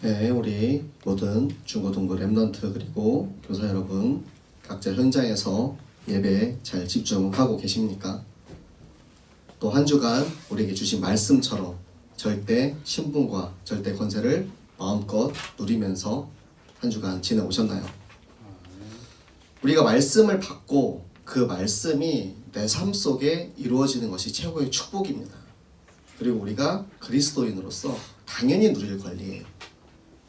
네, 우리 모든 중고등부 랩런트 그리고 교사 여러분 각자 현장에서 예배에 잘 집중하고 계십니까? 또 한 주간 우리에게 주신 말씀처럼 절대 신분과 절대 권세를 마음껏 누리면서 한 주간 지내오셨나요? 우리가 말씀을 받고 그 말씀이 내 삶 속에 이루어지는 것이 최고의 축복입니다. 그리고 우리가 그리스도인으로서 당연히 누릴 권리예요.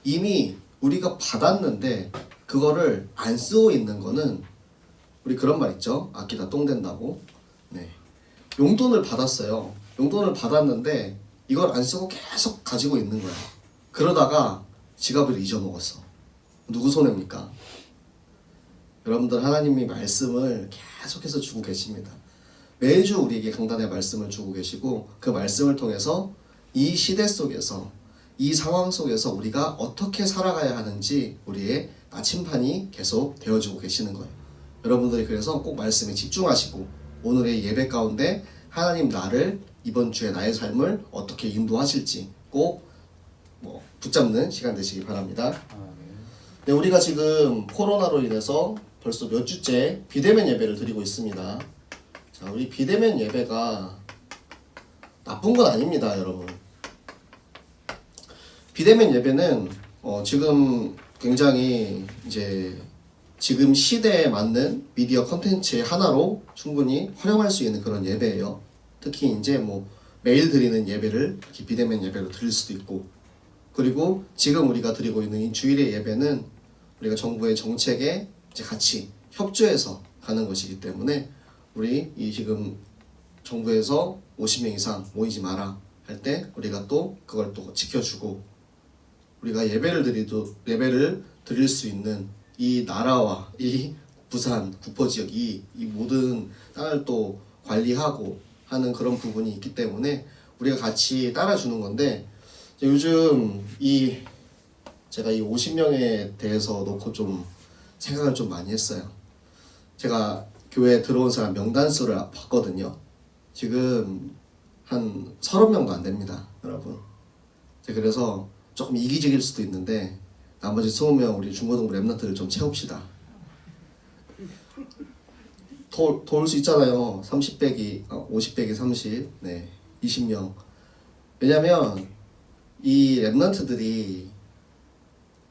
이미 우리가 받았는데 그거를 안 쓰고 있는 거는, 우리 그런 말 있죠? 아끼다 똥 된다고. 네. 용돈을 받았어요. 용돈을 받았는데 이걸 안 쓰고 계속 가지고 있는 거야. 그러다가 지갑을 잊어먹었어. 누구 손해입니까? 여러분들, 하나님이 말씀을 계속해서 주고 계십니다. 매주 우리에게 강단의 말씀을 주고 계시고, 그 말씀을 통해서 이 시대 속에서, 이 상황 속에서 우리가 어떻게 살아가야 하는지 우리의 나침판이 계속 되어주고 계시는 거예요. 여러분들이 그래서 꼭 말씀에 집중하시고, 오늘의 예배 가운데 하나님 나를 이번 주에 나의 삶을 어떻게 인도하실지 꼭 붙잡는 시간 되시기 바랍니다. 네, 우리가 지금 코로나로 인해서 벌써 몇 주째 비대면 예배를 드리고 있습니다. 자, 우리 비대면 예배가 나쁜 건 아닙니다, 여러분. 비대면 예배는 지금 굉장히 이제 지금 시대에 맞는 미디어 컨텐츠의 하나로 충분히 활용할 수 있는 그런 예배예요. 특히 이제 매일 드리는 예배를 이렇게 비대면 예배로 드릴 수도 있고, 그리고 지금 우리가 드리고 있는 이 주일의 예배는 우리가 정부의 정책에 이제 같이 협조해서 가는 것이기 때문에, 우리 이 지금 정부에서 50명 이상 모이지 마라 할 때 우리가 또 그걸 또 지켜주고, 우리가 예배를 드릴 수 있는 이 나라와 이 부산 구포지역 이 모든 땅을 또 관리하고 하는 그런 부분이 있기 때문에 우리가 같이 따라주는 건데, 요즘 제가 이 50명에 대해서 놓고 좀 생각을 좀 많이 했어요. 제가 교회에 들어온 사람 명단수를 봤거든요. 지금 한 30명도 안 됩니다, 여러분. 그래서 조금 이기적일 수도 있는데 나머지 20명 우리 중고등부 랩런트를 좀 채웁시다. 도울 수 있잖아요. 30 빼기 50 빼기 30, 네, 20명. 왜냐면 이 랩런트들이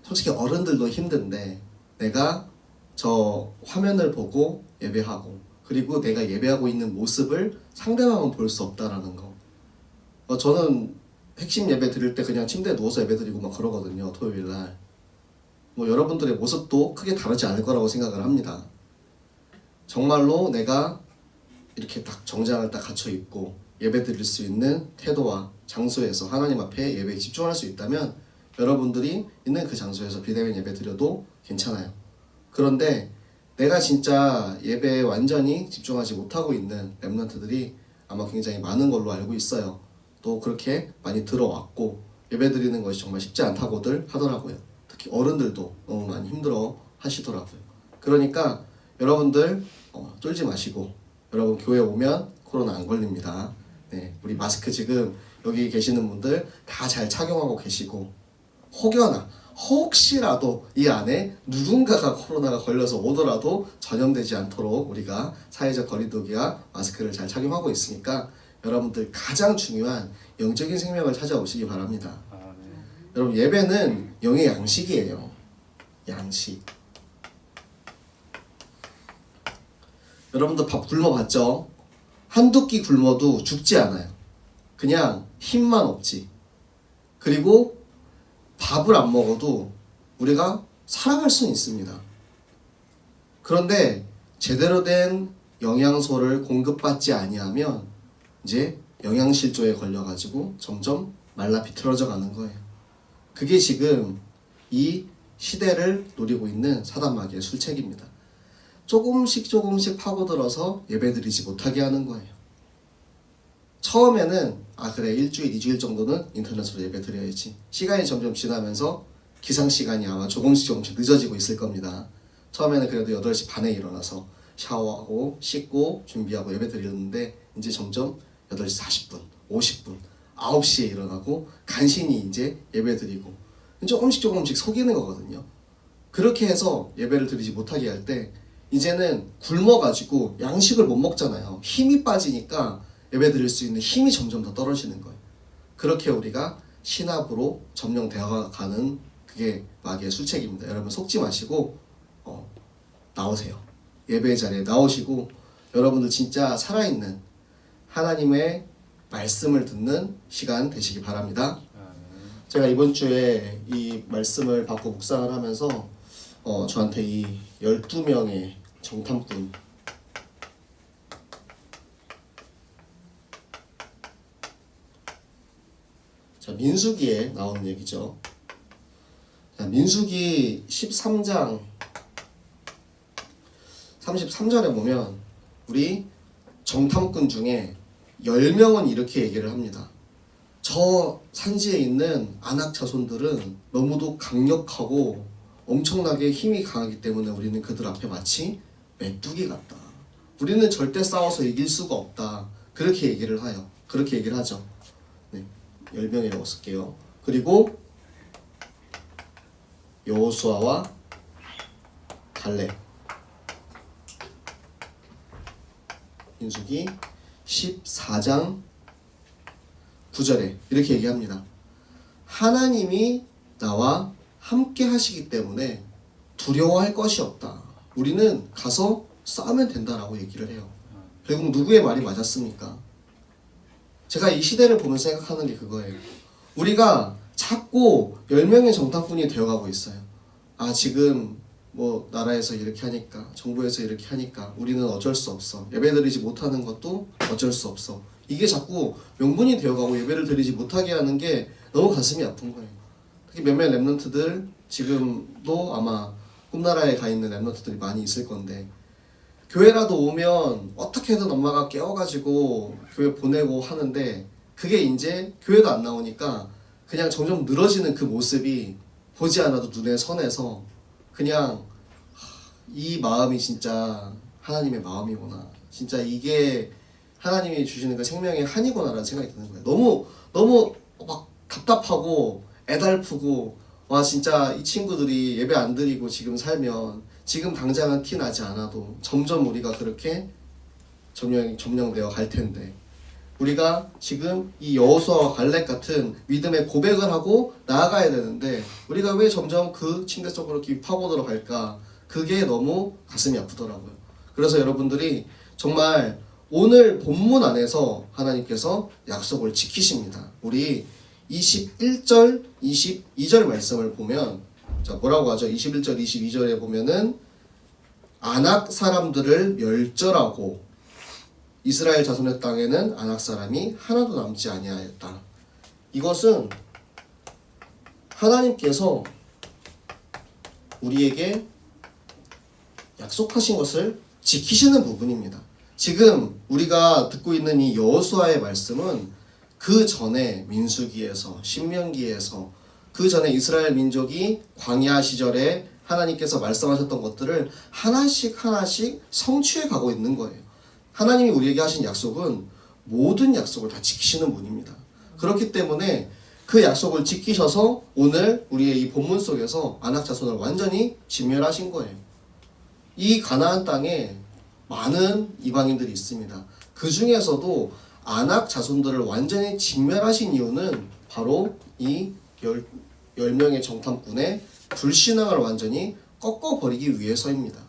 솔직히 어른들도 힘든데 내가 저 화면을 보고 예배하고, 그리고 내가 예배하고 있는 모습을 상대방은 볼 수 없다라는 거. 저는 핵심 예배 드릴 때 그냥 침대에 누워서 예배 드리고 막 그러거든요, 토요일날. 여러분들의 모습도 크게 다르지 않을 거라고 생각을 합니다. 정말로 내가 이렇게 딱 정장을 딱 갖춰 입고 예배 드릴 수 있는 태도와 장소에서 하나님 앞에 예배에 집중할 수 있다면 여러분들이 있는 그 장소에서 비대면 예배 드려도 괜찮아요. 그런데 내가 진짜 예배에 완전히 집중하지 못하고 있는 랩런트들이 아마 굉장히 많은 걸로 알고 있어요. 또 그렇게 많이 들어왔고 예배 드리는 것이 정말 쉽지 않다고들 하더라고요. 특히 어른들도 너무 많이 힘들어 하시더라고요. 그러니까 여러분들 쫄지 마시고, 여러분 교회 오면 코로나 안 걸립니다. 네, 우리 마스크 지금 여기 계시는 분들 다 잘 착용하고 계시고, 혹시라도 이 안에 누군가가 코로나가 걸려서 오더라도 전염되지 않도록 우리가 사회적 거리두기와 마스크를 잘 착용하고 있으니까 여러분들 가장 중요한 영적인 생명을 찾아오시기 바랍니다. 여러분, 예배는 영의 양식이에요. 양식. 여러분들 밥 굶어봤죠? 한두 끼 굶어도 죽지 않아요. 그냥 힘만 없지. 그리고 밥을 안 먹어도 우리가 살아갈 수는 있습니다. 그런데 제대로 된 영양소를 공급받지 아니하면 이제 영양실조에 걸려가지고 점점 말라 비틀어져 가는 거예요. 그게 지금 이 시대를 노리고 있는 사단마귀의 술책입니다. 조금씩 파고들어서 예배드리지 못하게 하는 거예요. 처음에는 그래, 일주일, 2주일 정도는 인터넷으로 예배 드려야지. 시간이 점점 지나면서 기상시간이 아마 조금씩 늦어지고 있을 겁니다. 처음에는 그래도 8시 반에 일어나서 샤워하고 씻고 준비하고 예배 드리는데 이제 점점 8시 40분, 50분, 9시에 일어나고 간신히 이제 예배 드리고, 조금씩 속이는 거거든요. 그렇게 해서 예배를 드리지 못하게 할 때 이제는 굶어가지고 양식을 못 먹잖아요. 힘이 빠지니까 예배 드릴 수 있는 힘이 점점 더 떨어지는 거예요. 그렇게 우리가 신압으로 점령되어가는 그게 마귀의 술책입니다. 여러분 속지 마시고 나오세요. 예배 자리에 나오시고 여러분들 진짜 살아있는 하나님의 말씀을 듣는 시간 되시기 바랍니다. 제가 이번 주에 이 말씀을 받고 묵상을 하면서 저한테 이 12명의 정탐꾼 자, 민수기에 나오는 얘기죠. 자, 민수기 13장 33절에 보면 우리 정탐꾼 중에 10명은 이렇게 얘기를 합니다. 저 산지에 있는 아낙 자손들은 너무도 강력하고 엄청나게 힘이 강하기 때문에 우리는 그들 앞에 마치 메뚜기 같다. 우리는 절대 싸워서 이길 수가 없다. 그렇게 얘기를 하죠. 네, 10명이라고 쓸게요. 그리고 여호수아와 갈렙 민수기 14장 9절에 이렇게 얘기합니다. 하나님이 나와 함께 하시기 때문에 두려워할 것이 없다. 우리는 가서 싸우면 된다라고 얘기를 해요. 결국 누구의 말이 맞았습니까? 제가 이 시대를 보면서 생각하는 게 그거예요. 우리가 자꾸 10명의 정탐꾼이 되어가고 있어요. 지금 뭐 나라에서 이렇게 하니까, 정부에서 이렇게 하니까 우리는 어쩔 수 없어. 예배드리지 못하는 것도 어쩔 수 없어. 이게 자꾸 명분이 되어가고 예배를 드리지 못하게 하는 게 너무 가슴이 아픈 거예요. 특히 몇몇 랩런트들 지금도 아마 꿈나라에 가 있는 랩런트들이 많이 있을 건데 교회라도 오면 어떻게든 엄마가 깨워가지고 교회 보내고 하는데 그게 이제 교회도 안 나오니까 그냥 점점 늘어지는 그 모습이 보지 않아도 눈에 선해서 그냥 이 마음이 진짜 하나님의 마음이구나. 진짜 이게 하나님이 주시는 그 생명의 한이구나라는 생각이 드는 거예요. 너무 막 답답하고 애달프고 와 진짜 이 친구들이 예배 안 드리고 지금 살면 지금 당장은 티 나지 않아도 점점 우리가 그렇게 점령되어 갈 텐데 우리가 지금 이 여호수아와 갈렙 같은 믿음의 고백을 하고 나아가야 되는데 우리가 왜 점점 그 침대 속으로 이렇게 파고들어 갈까? 그게 너무 가슴이 아프더라고요. 그래서 여러분들이 정말 오늘 본문 안에서 하나님께서 약속을 지키십니다. 우리 21절, 22절 말씀을 보면 자 뭐라고 하죠? 21절, 22절에 보면은 아낙 사람들을 멸절하고 이스라엘 자손의 땅에는 아낙 사람이 하나도 남지 아니하였다. 이것은 하나님께서 우리에게 약속하신 것을 지키시는 부분입니다. 지금 우리가 듣고 있는 이 여호수아의 말씀은 그 전에 민수기에서 신명기에서 그 전에 이스라엘 민족이 광야 시절에 하나님께서 말씀하셨던 것들을 하나씩 성취해 가고 있는 거예요. 하나님이 우리에게 하신 약속은 모든 약속을 다 지키시는 분입니다. 그렇기 때문에 그 약속을 지키셔서 오늘 우리의 이 본문 속에서 아낙 자손을 완전히 진멸하신 거예요. 이 가나안 땅에 많은 이방인들이 있습니다. 그 중에서도 아낙 자손들을 완전히 진멸하신 이유는 바로 이 10명의 정탐꾼의 불신앙을 완전히 꺾어버리기 위해서입니다.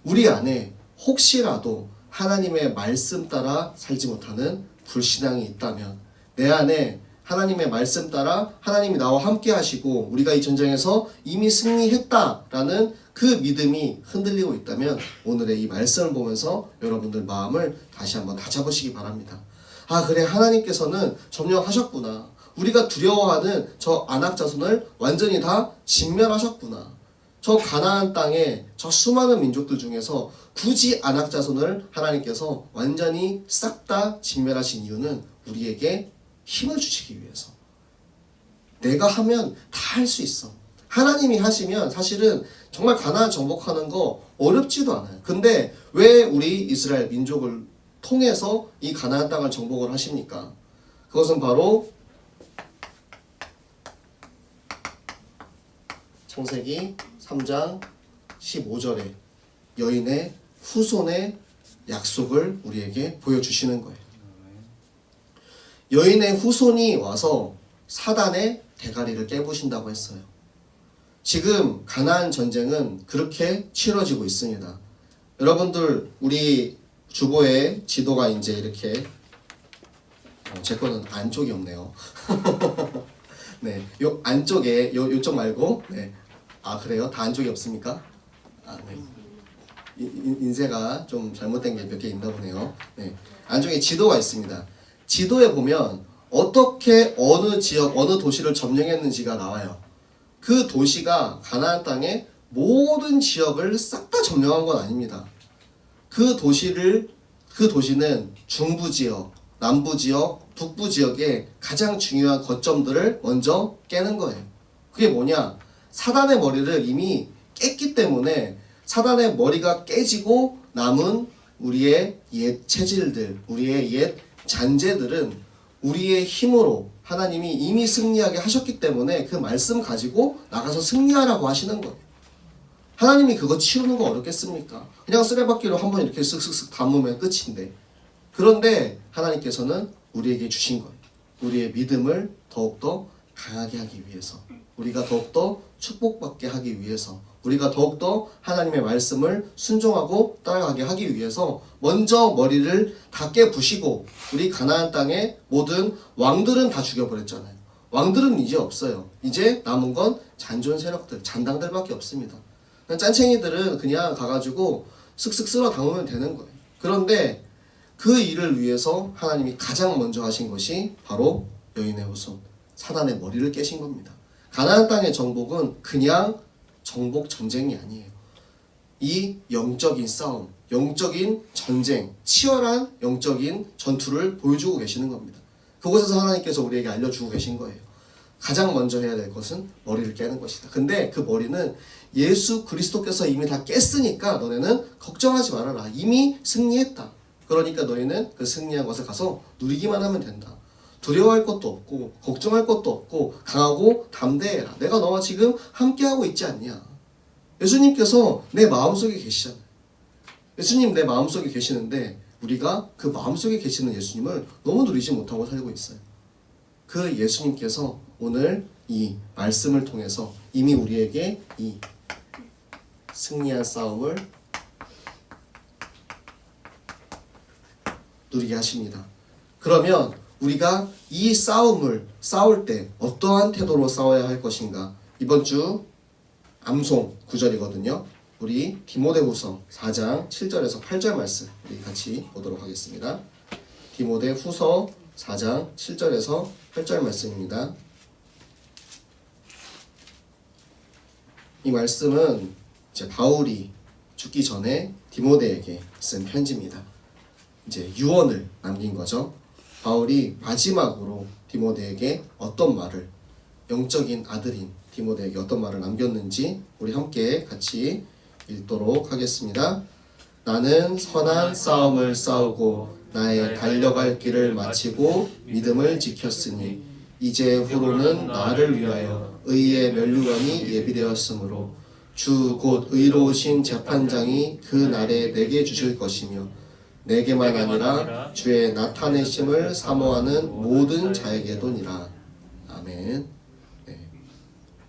우리 안에 혹시라도 하나님의 말씀 따라 살지 못하는 불신앙이 있다면 내 안에 하나님의 말씀 따라 하나님이 나와 함께 하시고 우리가 이 전쟁에서 이미 승리했다라는 그 믿음이 흔들리고 있다면 오늘의 이 말씀을 보면서 여러분들 마음을 다시 한번 다잡으시기 바랍니다. 그래 하나님께서는 점령하셨구나. 우리가 두려워하는 저 아낙 자손을 완전히 다 진멸하셨구나. 저 가나안 땅에 저 수많은 민족들 중에서 굳이 아낙 자손을 하나님께서 완전히 싹 다 진멸하신 이유는 우리에게 힘을 주시기 위해서. 내가 하면 다 할 수 있어. 하나님이 하시면 사실은 정말 가나안 정복하는 거 어렵지도 않아요. 근데 왜 우리 이스라엘 민족을 통해서 이 가나안 땅을 정복을 하십니까? 그것은 바로 창세기 3장 15절에 여인의 후손의 약속을 우리에게 보여주시는 거예요. 여인의 후손이 와서 사단의 대가리를 깨부신다고 했어요. 지금 가나안 전쟁은 그렇게 치러지고 있습니다. 여러분들 우리 주보에 지도가 이제 이렇게 제 거는 안쪽이 없네요. 네, 요 안쪽에 요쪽 말고 네. 아 그래요? 다 안쪽이 없습니까? 아 네. 인쇄가 좀 잘못된 게 몇 개 있나 보네요. 네. 안쪽에 지도가 있습니다. 지도에 보면 어떻게 어느 지역 어느 도시를 점령했는지가 나와요. 그 도시가 가나안 땅의 모든 지역을 싹 다 점령한 건 아닙니다. 그 도시는 중부 지역, 남부 지역, 북부 지역의 가장 중요한 거점들을 먼저 깨는 거예요. 그게 뭐냐? 사단의 머리를 이미 깼기 때문에 사단의 머리가 깨지고 남은 우리의 옛 체질들, 우리의 옛 잔재들은 우리의 힘으로 하나님이 이미 승리하게 하셨기 때문에 그 말씀 가지고 나가서 승리하라고 하시는 거예요. 하나님이 그거 치우는 거 어렵겠습니까? 그냥 쓰레받기로 한번 이렇게 쓱쓱쓱 담으면 끝인데. 그런데 하나님께서는 우리에게 주신 거예요. 우리의 믿음을 더욱더 강하게 하기 위해서, 우리가 더욱더 축복받게 하기 위해서, 우리가 더욱더 하나님의 말씀을 순종하고 따라가게 하기 위해서 먼저 머리를 다 깨부시고 우리 가나안 땅의 모든 왕들은 다 죽여버렸잖아요. 왕들은 이제 없어요. 이제 남은 건 잔존 세력들, 잔당들밖에 없습니다. 짠챙이들은 그냥 가가지고 슥슥 쓸어 담으면 되는 거예요. 그런데 그 일을 위해서 하나님이 가장 먼저 하신 것이 바로 여인의 후손, 사단의 머리를 깨신 겁니다. 가나안 땅의 정복은 그냥 정복 전쟁이 아니에요. 이 영적인 싸움, 영적인 전쟁, 치열한 영적인 전투를 보여주고 계시는 겁니다. 그곳에서 하나님께서 우리에게 알려주고 계신 거예요. 가장 먼저 해야 될 것은 머리를 깨는 것이다. 근데 그 머리는 예수 그리스도께서 이미 다 깼으니까 너네는 걱정하지 말아라. 이미 승리했다. 그러니까 너희는 그 승리한 것을 가서 누리기만 하면 된다. 두려워할 것도 없고 걱정할 것도 없고 강하고 담대해라. 내가 너와 지금 함께하고 있지 않냐. 예수님께서 내 마음속에 계시잖아요. 예수님 내 마음속에 계시는데 우리가 그 마음속에 계시는 예수님을 너무 누리지 못하고 살고 있어요. 그 예수님께서 오늘 이 말씀을 통해서 이미 우리에게 이 승리한 싸움을 누리게 하십니다. 그러면 우리가 이 싸움을 싸울 때 어떠한 태도로 싸워야 할 것인가? 이번 주 암송 9절이거든요. 우리 디모데후서 4장 7절에서 8절 말씀 우리 같이 보도록 하겠습니다. 디모데후서 4장 7절에서 8절 말씀입니다. 이 말씀은 이제 바울이 죽기 전에 디모데에게 쓴 편지입니다. 이제 유언을 남긴 거죠. 바울이 마지막으로 디모데에게 어떤 말을, 영적인 아들인 디모데에게 어떤 말을 남겼는지 우리 함께 같이 읽도록 하겠습니다. 나는 선한 싸움을 싸우고 나의 달려갈 길을 마치고 믿음을 지켰으니 이제 후로는 나를 위하여 의의 면류관이 예비되었으므로 주 곧 의로우신 재판장이 그 날에 내게 주실 것이며 내게만 아니라 주의 나타내심을 사모하는 모든 자에게도니라. 아멘. 네.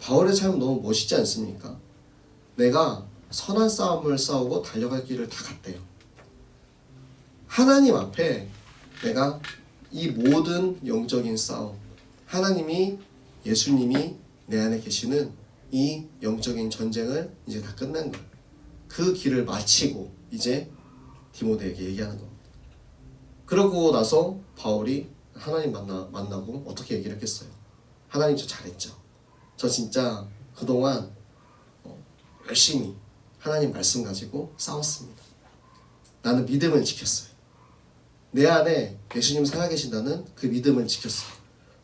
바울의 삶은 너무 멋있지 않습니까? 내가 선한 싸움을 싸우고 달려갈 길을 다 갔대요. 하나님 앞에 내가 이 모든 영적인 싸움, 하나님이, 예수님이 내 안에 계시는 이 영적인 전쟁을 이제 다 끝낸 거예요. 그 길을 마치고 이제 디모데에게 얘기하는 겁니다. 그러고 나서 바울이 하나님 만나고 어떻게 얘기를 했겠어요? 하나님 저 잘했죠. 저 진짜 그동안 열심히 하나님 말씀 가지고 싸웠습니다. 나는 믿음을 지켰어요. 내 안에 예수님 살아계신다는 그 믿음을 지켰어요.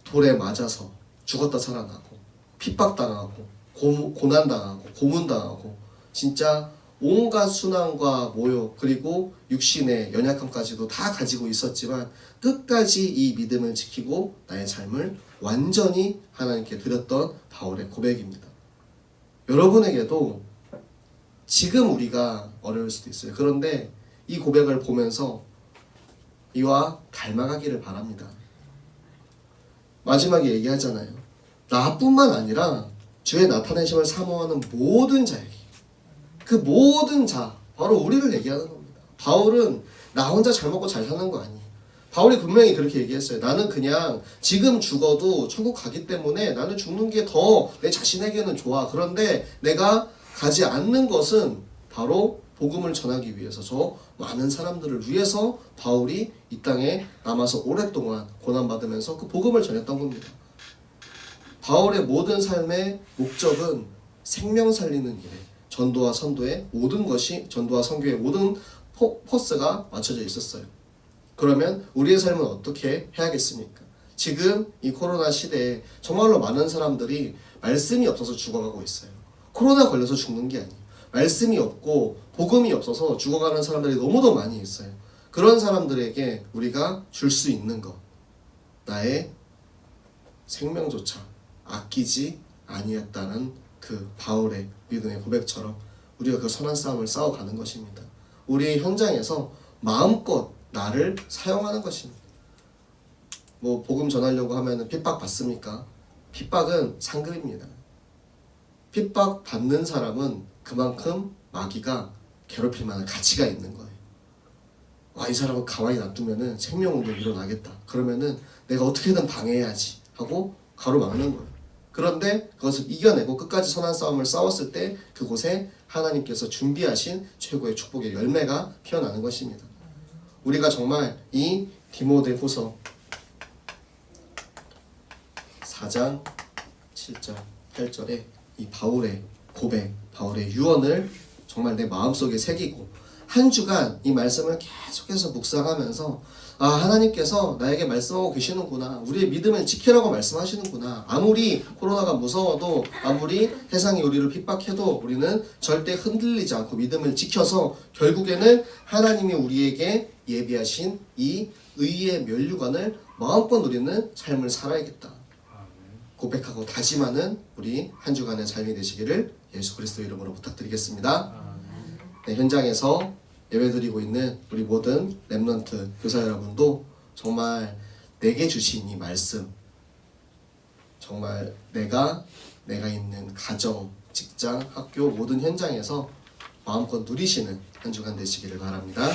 돌에 맞아서 죽었다 살아나고 핍박당하고 고난당하고 고문당하고 진짜 온갖 순환과 모욕 그리고 육신의 연약함까지도 다 가지고 있었지만 끝까지 이 믿음을 지키고 나의 삶을 완전히 하나님께 드렸던 바울의 고백입니다. 여러분에게도 지금 우리가 어려울 수도 있어요. 그런데 이 고백을 보면서 이와 닮아가기를 바랍니다. 마지막에 얘기하잖아요. 나뿐만 아니라 주의 나타내심을 사모하는 모든 자에게, 그 모든 자, 바로 우리를 얘기하는 겁니다. 바울은 나 혼자 잘 먹고 잘 사는 거 아니에요. 바울이 분명히 그렇게 얘기했어요. 나는 그냥 지금 죽어도 천국 가기 때문에 나는 죽는 게 더 내 자신에게는 좋아. 그런데 내가 가지 않는 것은 바로 복음을 전하기 위해서, 저 많은 사람들을 위해서 바울이 이 땅에 남아서 오랫동안 고난받으면서 그 복음을 전했던 겁니다. 바울의 모든 삶의 목적은 생명 살리는 일에, 전도와 선도의 모든 것이, 전도와 선교의 모든 포스가 맞춰져 있었어요. 그러면 우리의 삶은 어떻게 해야겠습니까? 지금 이 코로나 시대에 정말로 많은 사람들이 말씀이 없어서 죽어가고 있어요. 코로나 걸려서 죽는 게 아니에요. 말씀이 없고 복음이 없어서 죽어가는 사람들이 너무도 많이 있어요. 그런 사람들에게 우리가 줄 수 있는 것, 나의 생명조차 아끼지 아니했다는 그 바울의 믿음의 고백처럼 우리가 그 선한 싸움을 싸워가는 것입니다. 우리 현장에서 마음껏 나를 사용하는 것입니다. 뭐 복음 전하려고 하면 핍박 받습니까? 핍박은 상급입니다. 핍박 받는 사람은 그만큼 마귀가 괴롭힐 만한 가치가 있는 거예요. 와, 이 사람은 가만히 놔두면은 생명운동 일어나겠다. 그러면은 내가 어떻게든 방해해야지 하고 가로막는 거예요. 그런데 그것을 이겨내고 끝까지 선한 싸움을 싸웠을 때 그곳에 하나님께서 준비하신 최고의 축복의 열매가 피어나는 것입니다. 우리가 정말 이 디모데후서 4장 7절 8절에 이 바울의 고백, 바울의 유언을 정말 내 마음속에 새기고 한 주간 이 말씀을 계속해서 묵상하면서 아, 하나님께서 나에게 말씀하고 계시는구나. 우리의 믿음을 지키라고 말씀하시는구나. 아무리 코로나가 무서워도, 아무리 세상이 우리를 핍박해도 우리는 절대 흔들리지 않고 믿음을 지켜서 결국에는 하나님이 우리에게 예비하신 이 의의 면류관을 마음껏 누리는 삶을 살아야겠다. 고백하고 다짐하는 우리 한 주간의 삶이 되시기를 예수 그리스도 이름으로 부탁드리겠습니다. 네, 현장에서 예배드리고 있는 우리 모든 렘넌트 교사 여러분도 정말 내게 주신 이 말씀, 정말 내가 있는 가정, 직장, 학교 모든 현장에서 마음껏 누리시는 한 주간 되시기를 바랍니다.